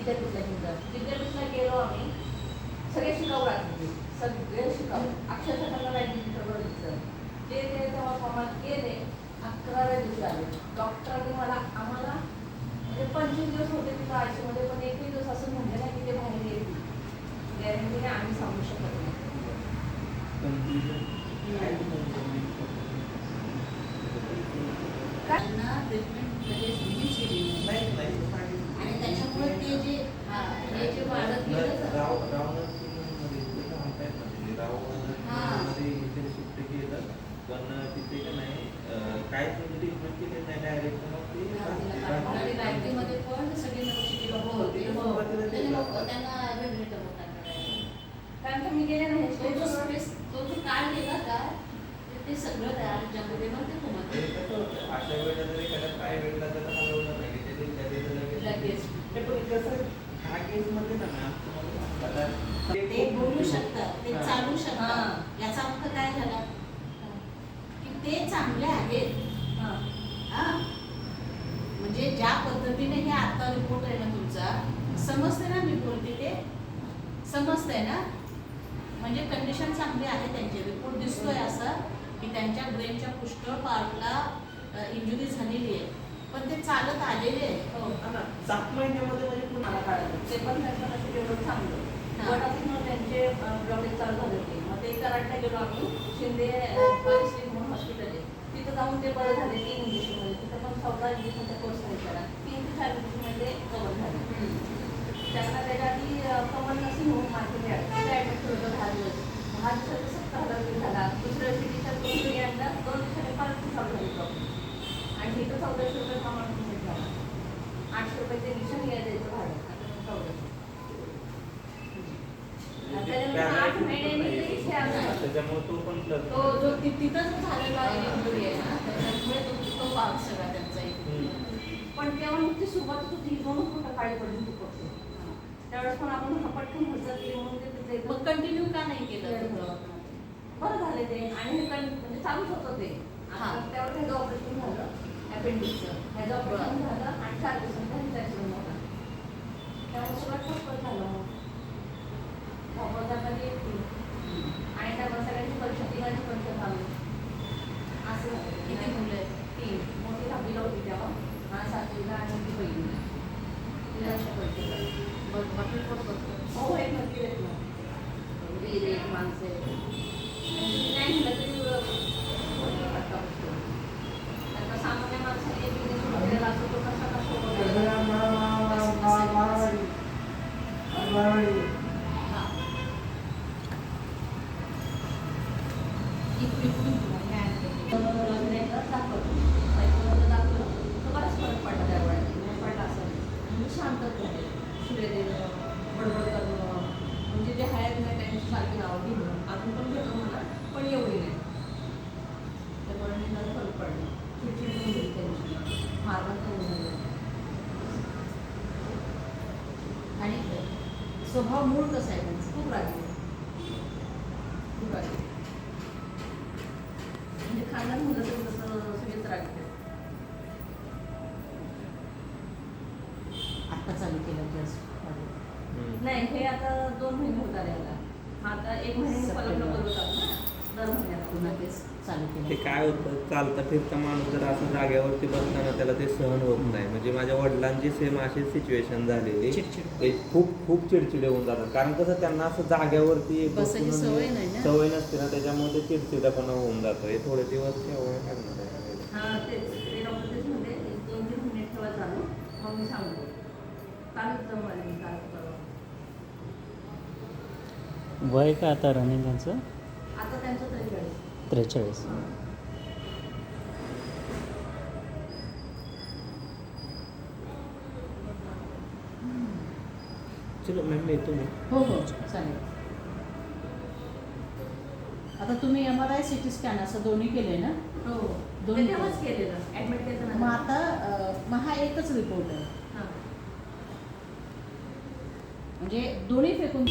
विद्यापीठला गेलो आम्ही, सगळे शिकाऊ राहते, सगळे शिकाऊ, अक्षरशः त्यांना रायटिंग सगळं दिसतं. ते तेव्हा आम्हाला गेले, 11व्या दिवशी आले. डॉक्टरांनी आम्हाला म्हणजे 25 दिवस होते तिथं आयसीयूमध्ये, पण एकही दिवस असं म्हणले नाही की ते बाहेर येतील. गॅरंटीने आम्ही सांगू शकत नाही. त्यांना ट्रीटमेंट लगेच रिलीज केली आणि त्याच्यामुळे ते जे वाढत गेलं पण तिथे का नाही काय ट्रीटमेंट केली नाही, डायरेक्ट मग ते मध्ये पण सगळे त्यांना कारण का मी गेले नाही तो जो काळ गेला का ते सगळं त्याच्यामध्ये मग ते तुम्हाला अशा वेळेला जर एखाद्या काय वेळेला त्याला हलवलं पाहिजे लगेच पण कसं ह्या केसमध्ये ना ते बोलू शकतात, ते चालू शकतात. याचा अर्थ काय झाला की ते चांगले आहेत. म्हणजे ज्या पद्धतीने हे आता रिपोर्ट आहे ना तुमचा, समजते ना मी बोलते ते, समजतंय ना. म्हणजे कंडिशन चांगली आहे त्यांची. रिपोर्ट दिसतोय असं की त्यांच्या ब्रेनच्या पृष्ठ पार्टला इंजुरी झालेली आहे, पण ते चालत आलेले आहे. 7 महिन्यामध्ये म्हणजे पुन्हा काढायचं ते पण त्याचं तेवढं चांगलं. गटातून त्यांचे ब्लॉकेज चालू झाले होते. मग ते कराडला गेलो आम्ही, शिंदे म्हणून हॉस्पिटल आहे, तिथं जाऊन ते बरं झाले 3 इंजेक्शनमध्ये. तिथं पण 14 इंजेक्शनचा कोर्स घ्यायचा, 3 ते 4 इंजेक्शनमध्ये कव्हर झाले. त्यांना त्याच्या आधी कमल नसीम म्हणून मार्केट ॲडमिट केलं होतं 10 दिवस. 10 दिवसाचा 70,000 बिल झाला. दुसऱ्या सिटीच्या 2 पिढ्यांना 2 दिवसांनी परत चालू झाली प्रॉब्लेम. आणि इथं 1400 रुपये प्रमाण झाला. 800 रुपये ते इंजेक्शन द्यायचं भाडं, आता 1400. त्याच्यामुळे तो पण तो जो तिथंच झालेला इंजुरी आहे ना, त्याच्यामुळे तो भाग सगळा त्यांचा पण तेव्हा नुकती सुरुवात होती, 2 फुटं काळी पडली होती फक्त. त्यावेळेस पण आपण पटकन हजर केली म्हणून ते मग कंटिन्यू का नाही केलं? बरं झाले ते. आणि हे म्हणजे चालूच होतं ते. त्यावर त्याचं ऑपरेशन झालं अपेंडिक्सचं, ह्याचं ऑपरेशन झालं आणि 4 दिवसांचा ह्याचा ॲक्सिडेंट झाला. त्यामुळे सगळं ठप्पच झालं. मग आणि त्यामुळे सगळ्यांची परीक्षा, तिघांची परीक्षा चालू असं झालं. किती मुलं आहेत? 3. मोठी 10वीला होती तेव्हा, 7वीला आणि ती पहिलीला. तिला अशा परीक्षा झाली. हॉटेल पण करतो. हो, एक नक्की येत ना. वीर एक माणसं नाही म्हटलं तरी फटका बसतो. आता सामान्य माणसाने एक बिझनेस असतो, तो कसा शांतच झाले. सूर्यदेव बडबड करणं, म्हणजे जे हयात नाही त्यांची सारखी नावं घेणं, अजून पण घेतो म्हणा, पण एवढी नाही. त्यामुळे मला फरक पडला. चिडचिड पण गेली त्यांची, मारणं पण झालं. आणि स्वभाव मूळ कसा आहे त्यांचा? खूप रागी, खूप रागी. म्हणजे खानदान मुलं तर तसं सगळेच रागी. आता चालू केलं जस्ट नाही, हे आता 2 महिने होत आले मला. आता 1 महिने पलटलं बोलवतात ना, दर महिन्याला पुन्हा तेच चालू केलं. ते काय होतं, चालता फिरता माणूस जर असं जागेवरती बसताना त्याला ते सहन होत नाही. म्हणजे माझ्या वडिलांची सेम अशी सिच्युएशन झालेली. ते खूप चिडचिडे होऊन जातात. कारण कसं त्यांना असं जागेवरती बसायची सवय नसते ना, त्याच्यामुळे ते चिडचिडेपणा होऊन जातो. हे थोडे दिवस ठेवावे लागणार आहे. हां, तेच ते डॉक्टर तेच म्हणते 2-3 महिने ठेवा चालू, मग मी सांगतो. कालच जाऊन आले मी, काल परवा. वय काय आता रनिंग त्यांचं? आता त्यांचं 43. चलो मॅम, येतो मी. हो हो चालेल. आता तुम्ही MRI CT स्कॅन असं दोन्ही केले ना? हो, दोन्ही तेव्हाच केलेलं, ॲडमिट केलं. मग आता मग हा एकच रिपोर्ट आहे, हां, म्हणजे दोन्ही फेकून